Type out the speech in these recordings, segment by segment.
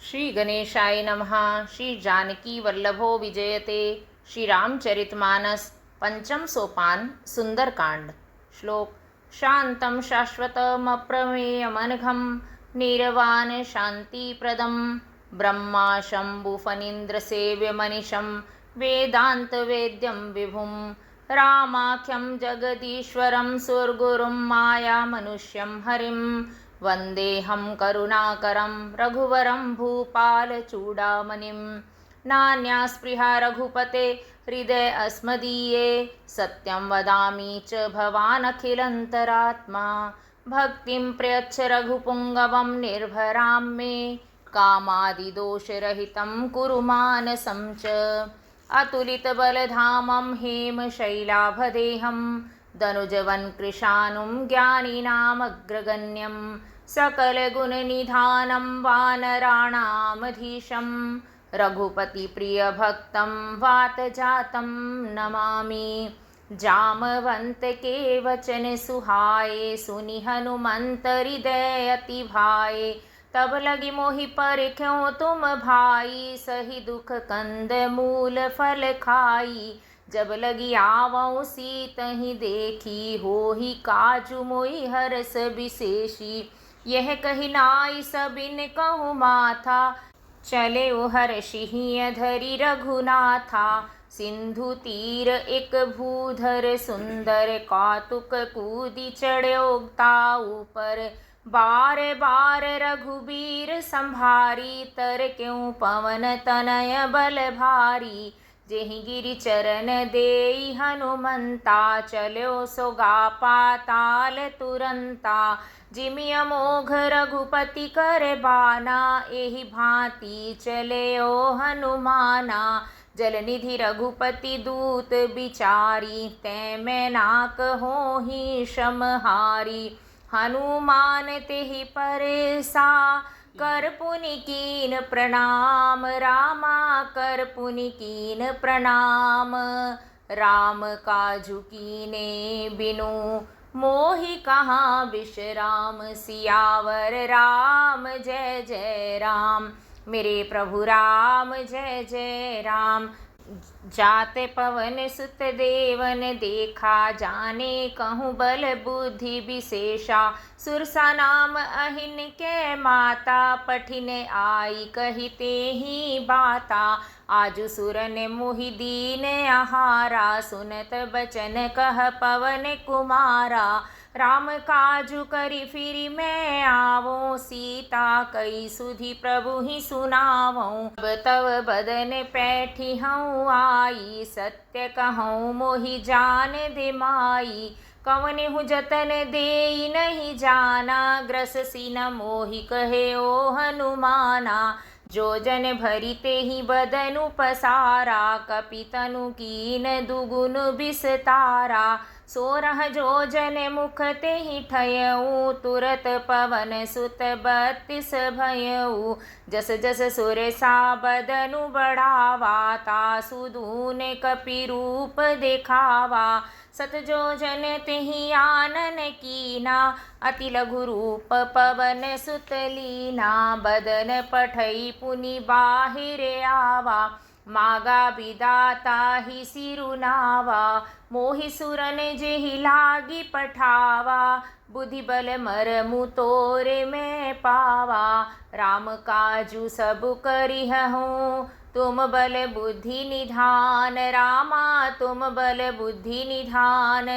श्री गणेशाय नमः। श्री जानकी वल्लभो विजयते। श्री रामचरितमानस पंचम सोपान सुंदरकांड। श्लोक। शांतं शाश्वतमप्रमेयमनघं निरवान शांतिप्रदं ब्रह्मा शम्भुफणीन्द्रसेव्यमनिशं वेदान्तवेद्यं विभुं रामाख्यं जगदीश्वरं सुरगुरुं मायामनुष्यं हरिं वन्देऽहं करुणाकरं रघुवरं भूपालचूडामणिं। नान्या स्पृहा रघुपते हृदये अस्मदीये सत्यं वदामि च भवानखिलन्तरात्मा। भक्तिं प्रयच्छ रघुपुङ्गवं निर्भरां मे कामादिदोषरहितं कुरु मानसं च। अतुलितबलधामं हेमशैलाभदेहं दनुजवन्कृशानुं ज्ञानिनामग्रगण्यं सकलगुणनिधानं वानराणामधीशं रघुपतिप्रियभक्तं वातजातं नमामि। जामवंतके वचन सुहाए सुनि हनुमंत हृदय अति भाए। तब लगी मोहि परख्यों तुम भाई सही दुख कंद मूल फल खाई। जब लगी आवऊँ सीतहि देखी होहि काजु मोहि हरस विशेषी। यह कही नाई सबिन कहूँ माथा चले ओ हर्षिहि धरि रघुनाथा। सिंधु तीर एक भूधर सुंदर कौतुक कूदि चढ़्योता ऊपर। बार बार रघुबीर संभारी तर क्यों पवन तनय बल भारी। जेहि गिरि चरण देई हनुमंता चल्यो सोगा पाताल तुरंता। जिमि अमोघ रघुपति कर बाना एहि भांति चले ओ हनुमाना। जलनिधि रघुपति दूत बिचारी तै मैं नाक होहि समहारी। हनुमान तेहि परसा कर पुनि कीन प्रणाम रामा कर पुनि कीन प्रणाम। राम काजु कीने बिनु मोहि कहाँ विश्राम। सियावर राम जय जय राम। मेरे प्रभु राम जय जय राम। जाते पवन सुत देवन देखा जाने कहूँ बल बुद्धि विशेषा। सुरसा नाम अहिन के माता पठिन आई कहिते ही बाता। आजु सुरन मोहि दीन आहारा सुनत बचन कह पवन कुमारा। राम काजु करि फिरि मैं आवो सीता कई सुधि प्रभु ही सुनावऊँ। अब तव बदन पैठी हूँ आई सत्य कहूँ मोहि जान दे माई। कवन हूँ जतन देई नहीं जाना ग्रससी न मोहि कहे ओ हनुमाना। जो जन भरी तेहि बदनु पसारा कपि तनु कीन दुगुन बिसतारा। सोरह जो जन मुख तेहि ठयऊ तुरत पवन सुत 32 भयऊ। जस जस सुरसा बदनु बढ़ावा तासु दून कपि रूप देखावा। सत जो जन तेहि आनन कीना अति लघु रूप पवन सुत लीना। बदन पठई पुनि बाहिर आवा मागा विदाता ही सिरुनावा। मोहि सुरन जेहि लागी पठावा बुद्धि बल मरमु तोरे में पावा। राम काजु सब करिहऊँ तुम बल बुद्धि निधान। रामा तुम बल बुद्धि निधान।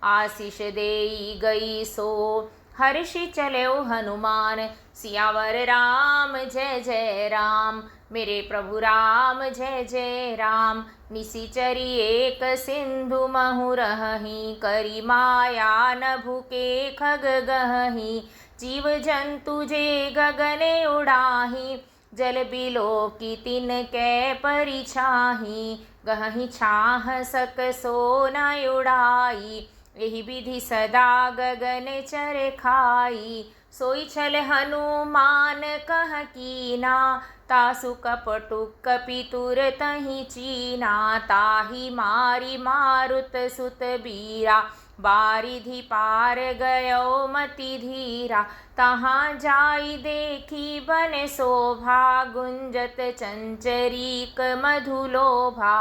आशीष देई गई सो हर्षि चलो हनुमान। सियावर राम जय जय राम। मेरे प्रभु राम जय जय राम। निशिचरी एक सिंधु महु रहहि करी माया नभु के खग गहहि। जीव जंतु जे गगने उड़ाहि जल बिलो की तिन कै परिछाहि। गहहि छाह सक सो न उड़ाई एहि विधि सदा गगन चर खाई। सोई छल हनुमान कह कीना तासु कपटुक कपि तुरतहि चीना। ताहि मारी मारुत सुत बीरा बारिधि पार गयो मति धीरा, तहाँ जाई देखी बन शोभा, गुंजत चंचरीक मधुलोभा,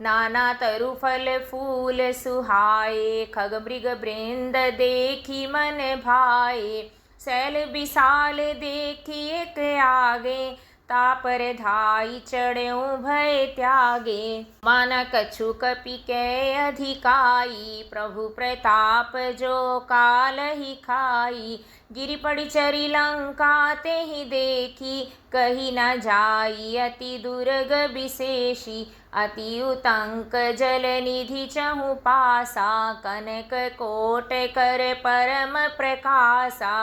नाना तरु फल फूल सुहाए, खग मृग वृंद देखी मन भाए, शैल विशाल देखी एक आगे, तापर धाई चढ़्यो भय त्यागे, माना कछु कपि कै अधिकाई, प्रभु प्रताप जो काल ही खाई, गिरि पड़ि चरी लंका ते ही देखी, कही न जाई अति दुर्ग विशेषी, अति उतंक जल निधि चहु पासा, कनक कोट कर परम प्रकाशा,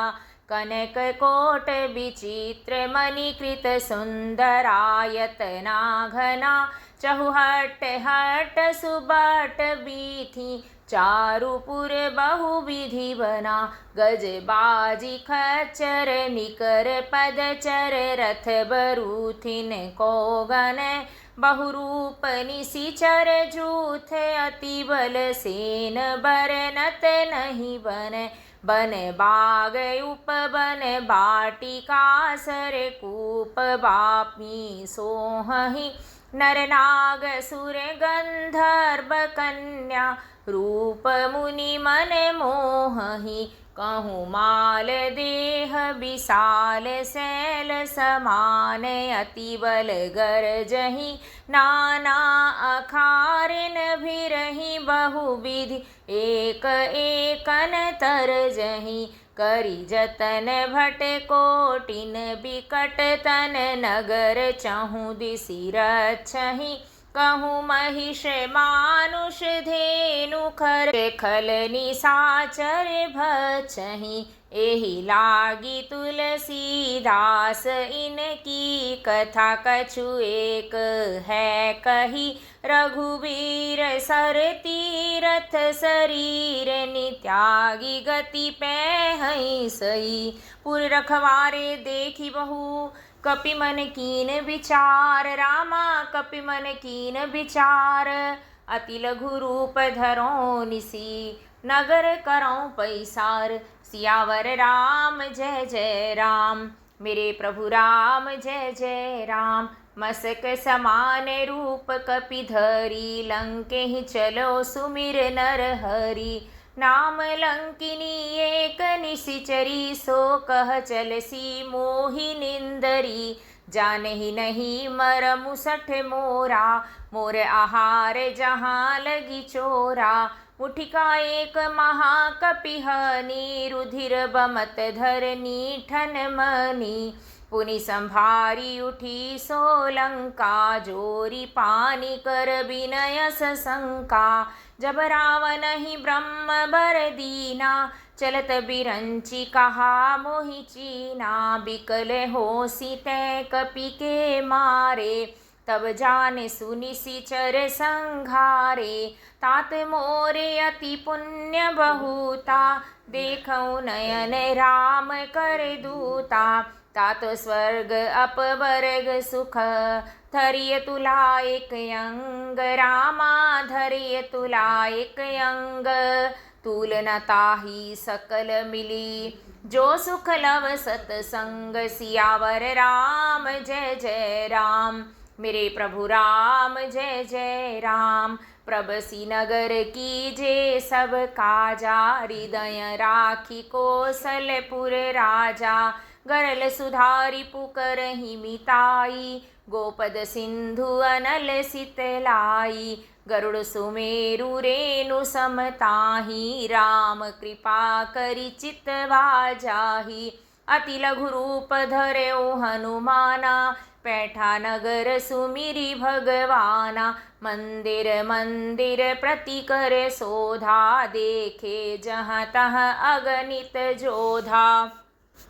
कनक कोट विचित्र मणिकृत सुंदरायतना घना, चहुहट हट सुबट बीथी, चारुपुर बहुविधि बना, गज बाजी खच्चर निकर पदचर, रथ बरूथिन कोगन बहुरूप निशिचर, जूथ अति बल सेन बरनत नहीं बन, बन बाग उपवन बाटिका सर कूप बापी सोहहि, नर नाग सुर गंधर्व कन्या, रूप मुनि मन मोहहि, कहूँ माल देह विशाल शैल समान, अति बल गरजहि नाना अखारिन भिरहि, बहुविधि एक एकन तरजहि, करी जतन भट कोटिन बिकट तन, नगर चहु दिसि रक्षहि, कहूँ महिष मानुष धेनु खर, खल निशाचर भक्षहि, एहि लागी तुलसीदास इनकी कथा, कछु एक है कही, रघुवीर सर तीरथ शरीर, नित्यागी गति पैहै सही, पुर रखवारे देखी बहु कपि मन कीन विचार, रामा कपि मन कीन विचार, अति लघु रूप धरो निसी, नगर करौं पैसार, सियावर राम जय जय राम, मेरे प्रभु राम जय जय राम, मसक समान रूप कपि धरी, लंके ही चलो सुमिर नर हरि, नाम लंकिनी एक निशिचरी, सो कह चलसी मोहि निंदरी, जानहि नहीं मरमु सठ मोरा, मोर आहार जहाँ लगी चोरा, मुठिका एक महाकपिहनि, रुधिर बमत धरनी ठन मनी, पुनि संभारी उठी सोलंका, जोरी पानी कर विनय सशंका, जब रावण ही ब्रह्म बर दीना, चलत बिरंची कहा मोहि चीना, बिकल होसी तै कपि के मारे, तब जान सुनि सिचर संघारे, तात मोरे अति पुण्य बहुता, देखऊँ नयन राम कर दूता, तात स्वर्ग अपवर्ग सुख, धरिय तुला एक अंग, रामा धरिय तुला एक अंग, तुलना ताहि सकल मिली, जो सुख लव सतसंग, सियावर राम जय जय राम, मेरे प्रभु राम जय जय राम, प्रबसी नगर कीजे सब काजा, हृदय राखी कौशलपुर राजा, गरल सुधारी पुकरहि मिताई, गोपद सिंधु अनल सितलाई, गरुड़ सुमेरु रेणु समताहि, राम कृपा करि चितवा जाहि, अति लघु रूप धर्यो हनुमाना, पैठा नगर सुमिरि भगवाना, मंदिर मंदिर प्रति कर शोधा, देखे जहाँ तहाँ अगणित जोधा,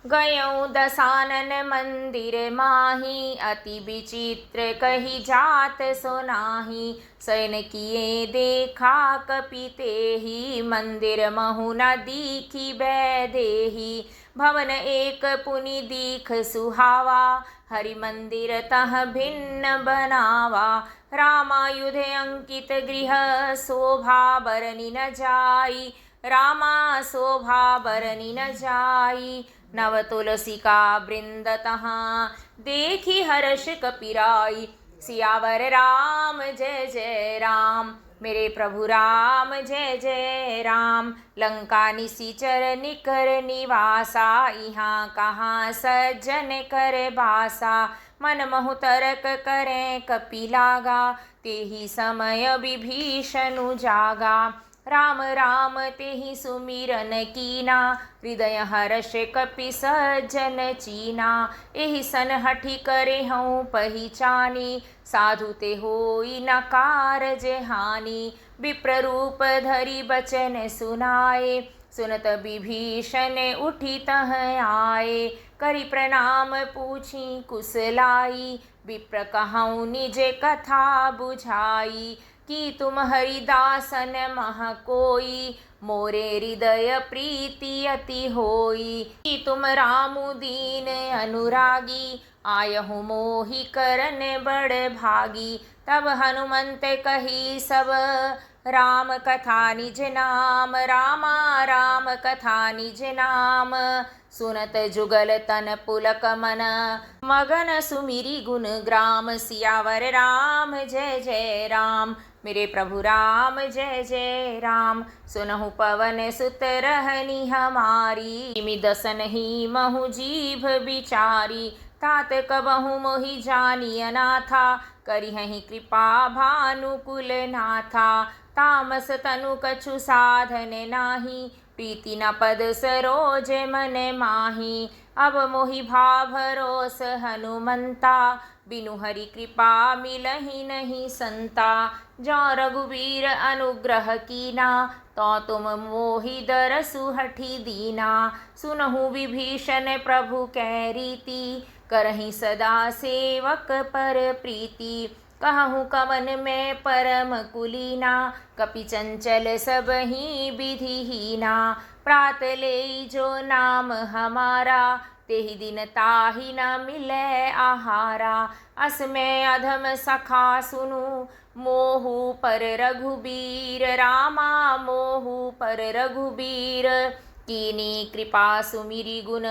गयौ दसानन मंदिर माही, अति विचित्र कही जात सुनाही, शयन किए देखा कपि तेहि, मंदिर महु न दीखी बैदेही, भवन एक पुनि दीख सुहावा, हरि मंदिर तह भिन्न बनावा, रामायुध अंकित गृह शोभा बरनि न जाई, रामा शोभा बरनी न जाई। नव तुलसी का वृंद तहाँ देखी हर्ष कपिराई। सियावर राम जय जय राम, मेरे प्रभु राम जय जय राम। लंका निशिचर निकर निवासा, यहाँ कहाँ सज्जन कर बासा। मन महु तरक करें कपि लागा, तेहि समय विभीषण जागा। राम राम तेहि सुमिरन कीना, हृदय हर्ष कपि सज्जन चीना। एहि सन हठि करे हऊँ पहिचानी, साधु ते होई न कारज हानि। विप्र रूप धरि बचन सुनाए, सुनत विभीषण उठि तह आए। करि प्रणाम पूछी कुशलाई, विप्र कहऊँ निज कथा बुझाई। कि तुम हरिदासन मह कोई, मोरे हृदय प्रीति अति होई। कि तुम रामु दीन अनुरागी, आयहु मोहि करन बड़ भागी। तब हनुमंत कही सब राम कथा निज नाम, रामा राम कथा निज नाम। सुनत जुगल तन पुलक मन, मगन सुमिरी गुण ग्राम। सियावर राम जय जय राम, मेरे प्रभु राम जय जय राम। सुनहु पवन सुत रहनी हमारी, तिमि दसन ही महु जीभ बिचारी। तात कबहु मोहि जानी अनाथा, करिहहि कृपा भानुकुल नाथा। तामस तनु कछु साधन नाही, प्रीति न पद सरोज मन माही। अब मोहि भाव भरोस हनुमंता, बिनु हरि कृपा मिलहि नहीं संता। जो रघुवीर अनुग्रह कीना, तो तुम मोहि दरसु हठि दीना। सुनहु विभीषण प्रभु कै रीति, करहि सदा सेवक पर प्रीति। कहूँ कवन में परम कुलीना, कपि चंचल सबहि विधिहीना। प्रात ले जो नाम हमारा, तेहि दिन ताहि न मिलै आहारा। अस में अधम सखा सुनु, मोहु पर रघुबीर। रामा मोहु पर रघुबीर, कीनी कृपा सुमिरि गुण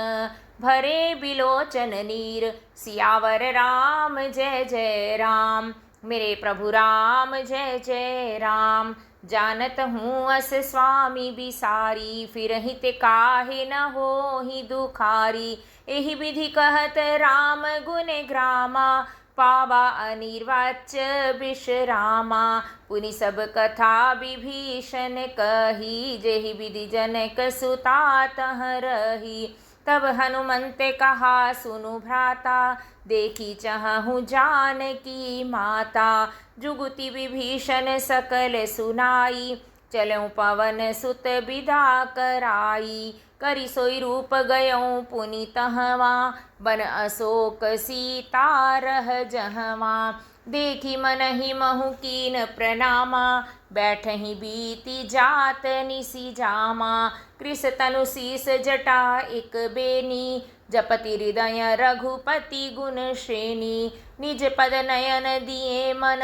भरे बिलोचन नीर। सियावर राम जय जय राम, मेरे प्रभु राम जय जय राम। जानत हूँ अस स्वामी बिसारी, फिरहि ते काहे न होहि दुखारी। एहि विधि कहत राम गुण ग्रामा, पावा अनिर्वाच्य विश्रामा। पुनि सब कथा विभीषण कही, जेहि विधि जनक सुता तह रही। तब हनुमंत कहा सुनु भ्राता, देखी चाहूँ जानकी माता। जुगुति विभीषण सकल सुनाई, चलऊँ पवन सुत विदा कराई। करि सोई रूप गयऊँ पुनि तहवा, बन अशोक सीता रह जहवा। देखी मनहि महु कीन प्रणामा, बैठहि बीती जात निसि जामा। कृस तनु शीस जटा एक बेनी, जपति हृदय रघुपति गुण श्रेणी। निज पद नयन दिए मन,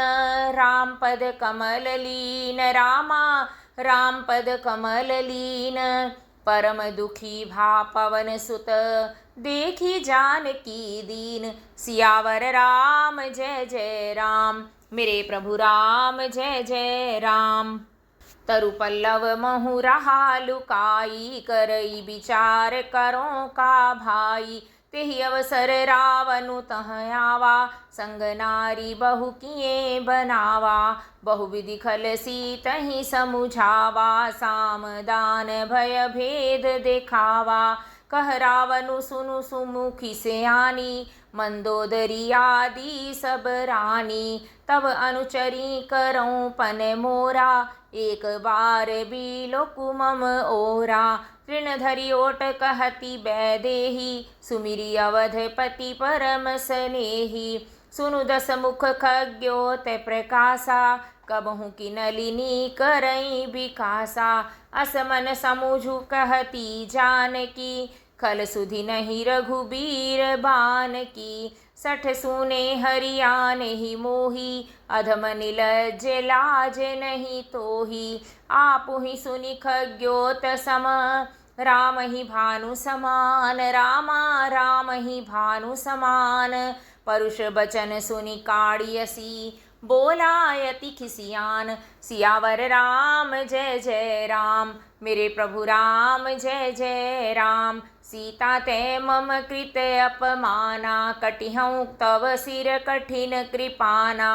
राम पद कमल लीन। रामा राम पद कमल लीन। परम दुखी भा पवन सुत, देखी जानकी दीन। सियावर राम जय जय राम, मेरे प्रभु राम जय जय राम। तरु पल्लव महु रहा लुकाई, करई विचार करों का भाई। तेहि अवसर रावनु तह आवा, संग नारी बहु किए बनावा। बहुविधि खल सीतहि समुझावा, साम दान भय भेद देखावा। कह रावनु सुनु सुमुखी सयानी, मंदोदरी आदि सब रानी। तब अनुचरी करऊँ पन मोरा, एक बार बिलो कुमम ओरा। तृण धरि ओट कहती बैदेही, सुमिरि अवधपति परम सनेही। सुनु दस मुख खग्योत प्रकाशा, कबहु की नलिनी करई विकासा। असमन समुझु कहती जानकी, खल सुधि नहीं रघुबीर बान की। सठ सूने हरियान ही मोही, अधम निलज्ज लाज नहीं तोही। आपु ही सुनि खग्योत सम, राम ही भानु समान, रामा राम ही भानु समान। परुष बचन सुनि काढ़ियसी, बोलायति खिसियान। सियावर राम जय जय राम, मेरे प्रभु राम जय जय राम। सीता ते मम कृत अपमाना, कटिहउँ तव सिर कठिन कृपाना।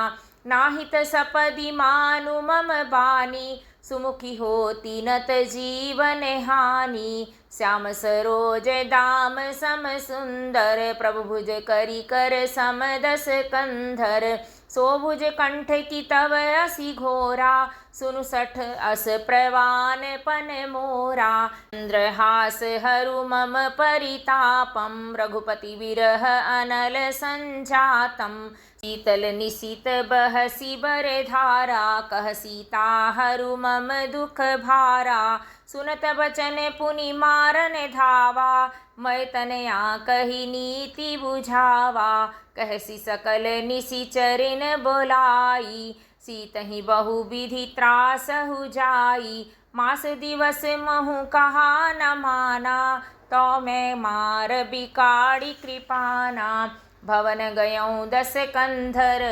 नाहित सपदि मानु मम बानी, सुमुखी होती नत जीवन हानि। श्याम सरोज दाम सम सुंदर, प्रभु भुज करी कर सम दस कंधर। सोभुज कंठ की तव असी घोरा, सुनु सठ अस प्रवान पन मोरा। चंद्रहास हरु मम परितापम, रघुपति विरह अनल संजातम। शीतल निशित बहसी बर धारा, कह सीता हरु मम दुख भारा। सुनत बचन पुनि मारन धावा, मैं तनया कही नीति बुझावा। कहसी सकल निशिचरिन बोलाई, सीतहि बहु विधि त्रासहु जाई। मास दिवस महु कहा न माना, तो मैं मार बिकाड़ी कृपाना। भवन गयऊँ दस कंधर,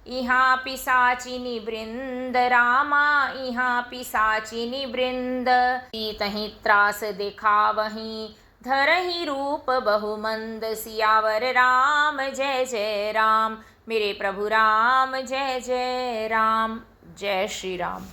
इहाँ पिसाचिनी वृंद, रामा इहाँ पिसाचिनी वृंद। सीतहि त्रास दिखावहीं, धरहि रूप बहुमंद। सियावर राम जय जय राम, मेरे प्रभु राम जय जय राम। जय श्री राम।